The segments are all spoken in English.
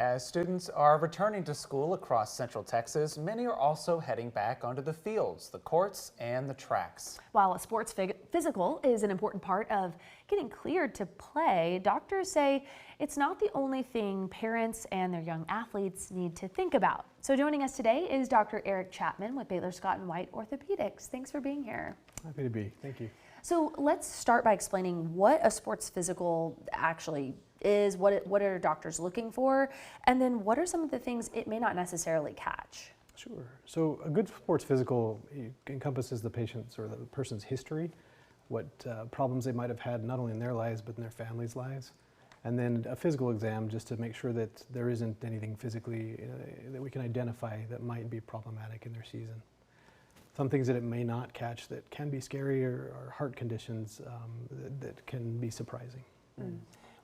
As students are returning to school across Central Texas, many are also heading back onto the fields, the courts, and the tracks. While a sports physical is an important part of getting cleared to play, doctors say it's not the only thing parents and their young athletes need to think about. So joining us today is Dr. Chapman with Baylor Scott White Orthopedics. Thanks for being here. Happy to be. Thank you. So let's start by explaining what a sports physical actually is, what are doctors looking for, and then what are some of the things it may not necessarily catch? Sure. So a good sports physical encompasses the patient's or the person's history, what problems they might have had not only in their lives but in their families' lives, and then a physical exam just to make sure that there isn't anything physically that we can identify that might be problematic in their season. Some things that it may not catch that can be scary are heart conditions that can be surprising.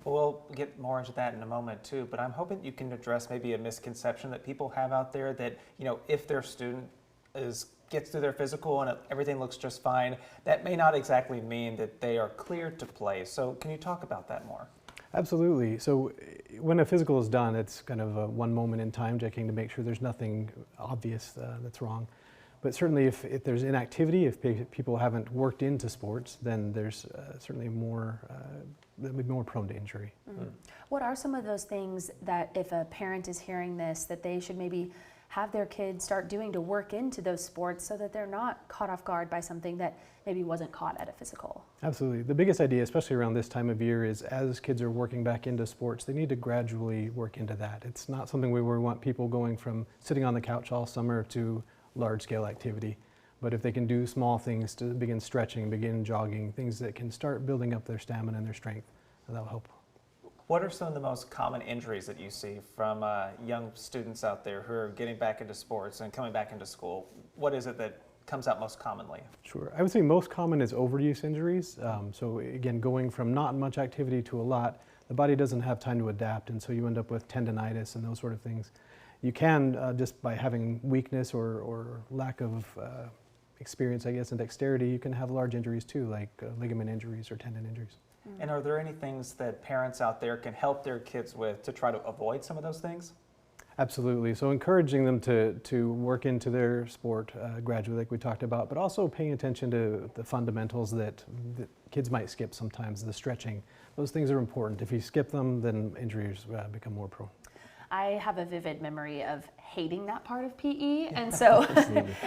Well, we'll get more into that in a moment too, but I'm hoping you can address maybe a misconception that people have out there that, if their student gets through their physical and everything looks just fine, that may not exactly mean that they are cleared to play. So can you talk about that more? Absolutely. So when a physical is done, it's kind of a one moment in time checking to make sure there's nothing obvious that's wrong. But certainly if there's inactivity, if people haven't worked into sports, then there's certainly they'll be more prone to injury. What are some of those things that if a parent is hearing this, that they should maybe have their kids start doing to work into those sports so that they're not caught off guard by something that maybe wasn't caught at a physical? Absolutely. The biggest idea, especially around this time of year, is as kids are working back into sports, they need to gradually work into that. It's not something where we want people going from sitting on the couch all summer to large-scale activity. But if they can do small things to begin stretching, begin jogging, things that can start building up their stamina and their strength, that'll help. What are some of the most common injuries that you see from young students out there who are getting back into sports and coming back into school? What is it that comes out most commonly? Sure. I would say most common is overuse injuries. So again, going from not much activity to a lot, the body doesn't have time to adapt, and so you end up with tendonitis and those sort of things. You can, just by having weakness or lack of experience, I guess, and dexterity, you can have large injuries too, like ligament injuries or tendon injuries. And are there any things that parents out there can help their kids with to try to avoid some of those things? Absolutely. So encouraging them to work into their sport gradually, like we talked about, but also paying attention to the fundamentals that kids might skip sometimes, the stretching. Those things are important. If you skip them, then injuries become more prone. I have a vivid memory of hating that part of PE, and so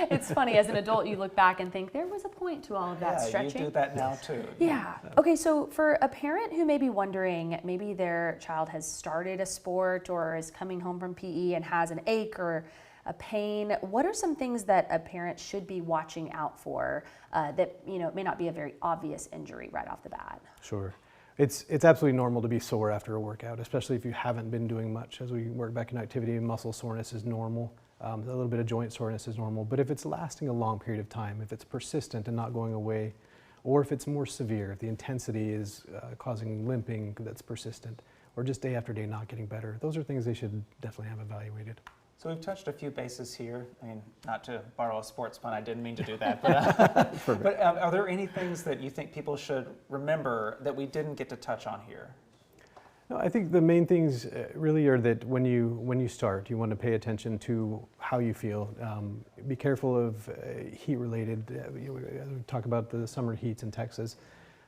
it's funny, as an adult you look back and think there was a point to all of that stretching. You do that now too. Yeah. Okay, so for a parent who may be wondering, maybe their child has started a sport or is coming home from PE and has an ache or a pain, what are some things that a parent should be watching out for that may not be a very obvious injury right off the bat? Sure. It's absolutely normal to be sore after a workout, especially if you haven't been doing much. As we work back in activity, muscle soreness is normal. A little bit of joint soreness is normal. But if it's lasting a long period of time, if it's persistent and not going away, or if it's more severe, if the intensity is causing limping that's persistent, or just day after day not getting better, those are things they should definitely have evaluated. So we've touched a few bases here. I mean, not to borrow a sports pun, I didn't mean to do that. But, are there any things that you think people should remember that we didn't get to touch on here? No, I think the main things really are that when you start, you want to pay attention to how you feel. Be careful of heat-related. We talk about the summer heats in Texas.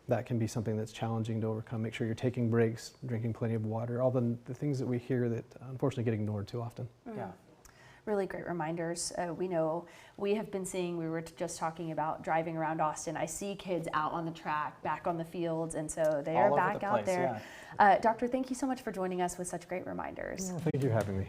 That can be something that's challenging to overcome. Make sure you're taking breaks, drinking plenty of water, all the things that we hear that unfortunately get ignored too often. Yeah. Really great reminders. We know we have been seeing, we were just talking about driving around Austin. I see kids out on the track, back on the fields, and so they are back out there. Yeah. Doctor, thank you so much for joining us with such great reminders. Well, thank you for having me.